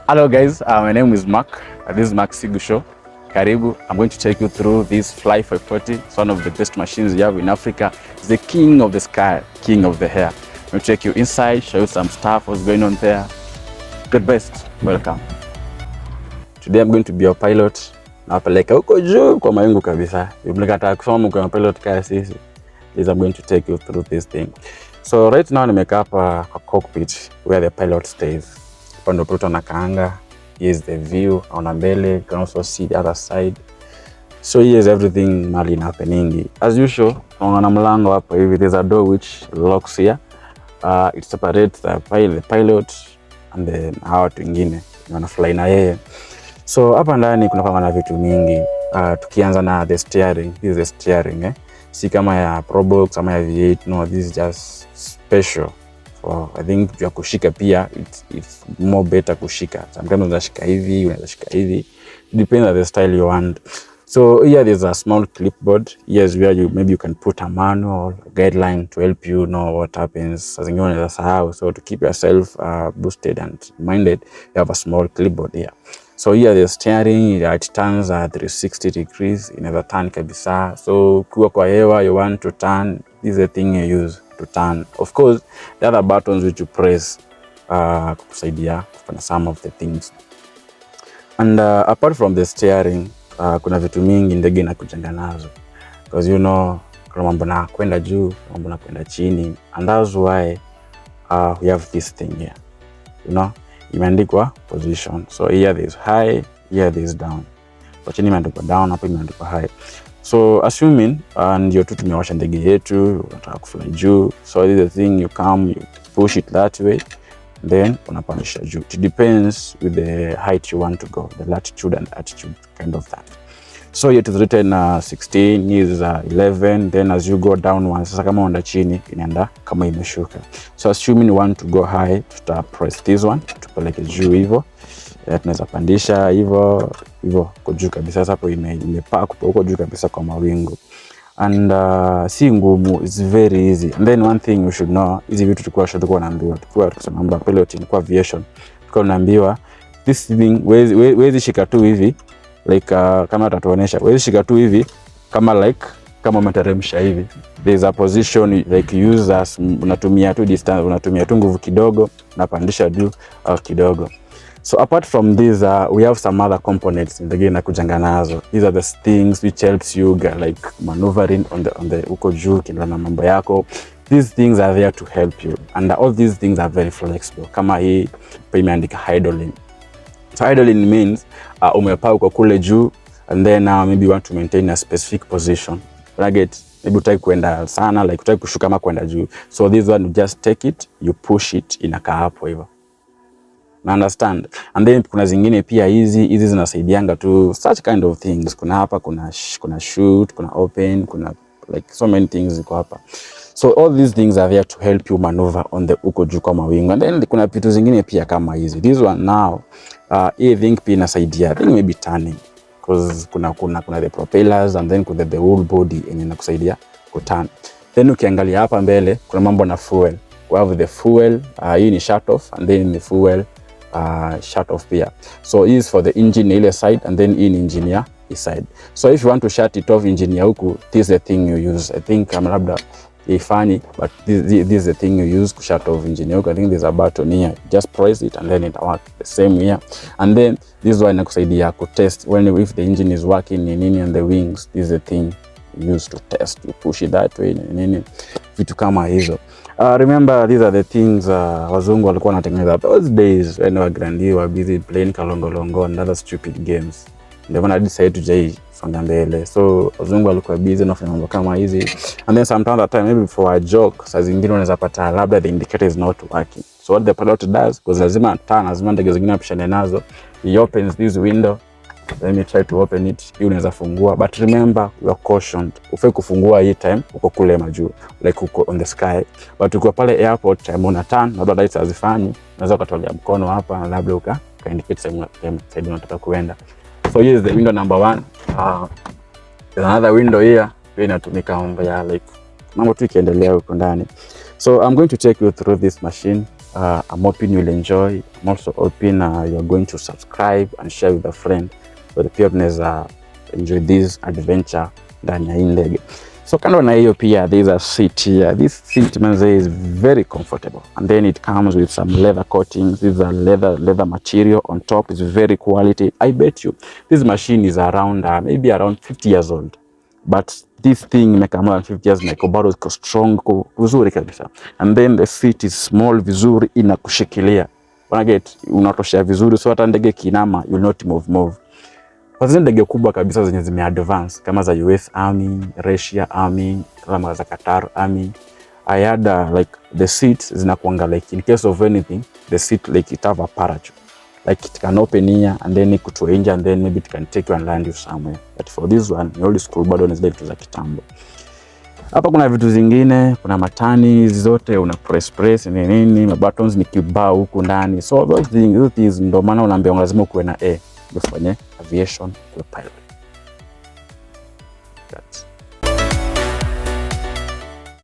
Hello guys, my name is Mark. This is Mark Sigusho. Karibu. I'm going to take you through this Fly 540. It's one of the best machines we have in Africa. It's the king of the sky, king of the air. I'm going to take you inside, show you some stuff, what's going on there. Good best, welcome. Today I'm going to be your pilot. Nawapeleka huko juu kwa mawingu kabisa. Mlikataka kusoma kwa pilot kaya sisi. I'm going to take you through this thing. So right now nimekaa hapa kwa cockpit where the pilot stays. Pando piloto anakaanga. Here's the view on mbele. You can also see the other side. So here's everything mali happening. As usual, tunaona mlango hapa hivi. There's a door which locks here. It separates the pilot and then hawa watu wengine wanafly na yeye. So hapa ndani kuna kama na vitu mingi. Tukianza na the steering. This is the steering, Si kama ya Probox ama ya V8. No, this is just special. For I think ya kushika pia it's more better kushika. Sometimes unashika hivi, unashika hivi. It depends on the style you want. So here there's a small clipboard. Here's where you can put a manual, a guideline to help you know what happens. As you know, how. So to keep yourself boosted and minded, you have a small clipboard here. So here the steering, it turns at 360 degrees. Inaweza turn kabisa. So kuwa kwa hewa, you want to turn, this is the thing you use to turn. Of course, the other buttons which you press kukusaidia kufanya some of the things. And apart from the steering, kuna vitu mingi ndege inakujenga nazo. Because you know, kuna mambo na kwenda juu, mambo na kwenda chini. And that's why we have this thing here. You know, imeandikwa position. So here there is high, here there is down. Kwa chini imeandikwa down, hapa imeandikwa high. So assuming ndio tu tumewasha ndege yetu, unataka kufly juu. So this is the thing, you come, you push it that way, then unapandisha juu. It depends with the height you want to go, the latitude and altitude, kind of that. So it is written 16, is 11, then as you go down one, sasa kama unaenda chini, inaenda kama imeshuka. So assuming you want to go high, tuta press this one, tupeleke juu hivyo. Tunaweza pandisha hivyo kwa juu kabisa. Sasa hapo imepaa huko juu kabisa kwa mawingu. And si ngumu, it's very easy. And then one thing you should know, hizi vitu tulikuwa naambiwa, tukisema mambo ya piloting kwa aviation, tulikuwa naambiwa this thing wezi shika tu hivi like kama tatuonesha, wezi shika tu hivi kama umeteremsha hivi. There's a position like use as unatumia tu distance, unatumia tu nguvu kidogo, unapandisha juu kidogo. So apart from this, we have some other components in the game nakujanga nazo. These are the things which helps you get like maneuvering on the uko juu kinana mambo yako. These things are there to help you, and all these things are very flexible. Kama hii imeandika idling. So idling means umepaa uko kule juu, and then maybe you want to maintain a specific position. Maybe utaki kwenda sana, like utaki kushuka ama kwenda juu. So this one, you just take it, you push it, inakaa hapo hivyo. Na understand? And then kuna zingine pia hizi zinasaidianga tu such kind of things. Kuna hapa kuna shoot, kuna open, kuna like so many things ziko hapa. So all these things are there to help you maneuver on the uko juu kwa mawingu. And then kuna vitu zingine pia kama hizi. This one now, I think pia inasaidia. I think maybe turning, because kuna the propellers, and then kuna the whole body inakusaidia kuturn. Then ukiangalia hapa mbele kuna mambo na fuel. We have the fuel, hii ni shut off, and then the fuel shut off here. So this is for the engine ile side, and then in engineer side. So if you want to shut it off engineer huku, this is the thing you use. I think labda funny, but this is the thing you use to shut off engineer huku. I think there's a button here. Just press it and then it works the same here. And then this one inakusaidia ku test if the engine is working and the wings. This is the thing you use to test. You push it that way vitu kama hizo. Remember, these are the things wazungu walikuwa wanatengeneza those days when our grandee were busy playing kalongolongo and other stupid games. Ndio maana decide to jai songa mbele. So wazungu walikuwa busy na kufanya mambo kama hizi. And then sometimes that time maybe for a joke, saa zingine unaweza pata labda the indicator is not working. So what the pilot does, because lazima turn, lazima ndege zingine apishane nazo, he opens this window. Let me try to open it. Hii unaweza fungua, but remember you are cautioned. Ufai kufungua hii time uko kule majuu, like uko on the sky. But uko pale airport time una turn, labda lights hazifanyi, unaweza ukatolea mkono hapa na labda uka indicate side unataka kuenda. So here is the window number 1. There's another window here, pia inatumika mambo ya like mambo tu ikiendelea huko ndani. So I'm going to take you through this machine. I'm hoping you'll enjoy. I'm also hoping you're going to subscribe and share with a friend, so pia tunaweza enjoy this adventure ndani ya ndege. So kando na hiyo pia there's a seat here. This seat manze is very comfortable, and then it comes with some leather coatings. This is a leather material on top. It's very quality. I bet you this machine is around maybe around 50 years old, but this thing imeka more than 50 years na bado iko strong, vizuri kabisa. And then the seat is small, vizuri, inakushikilia. Unatoshea vizuri, so hata ndege kinama you will not move. Kwa zile ndege kubwa kabisa zenye zime advance kama za US Army, Russia Army, kama za Qatar Army, I had like the seats zinakuanga like in case of anything, the seat like it have a parachute, like it can open here and then it could range and then maybe it can take you and land you somewhere. But for this one, ni old school, bado ni zile za kitambo. Hapa kuna vitu zingine, kuna matani zote una press ni nini, buttons ni kibao huku ndani. So those things ndo maana unaambiwa lazima kuwe na ufanye aviation pilot. That's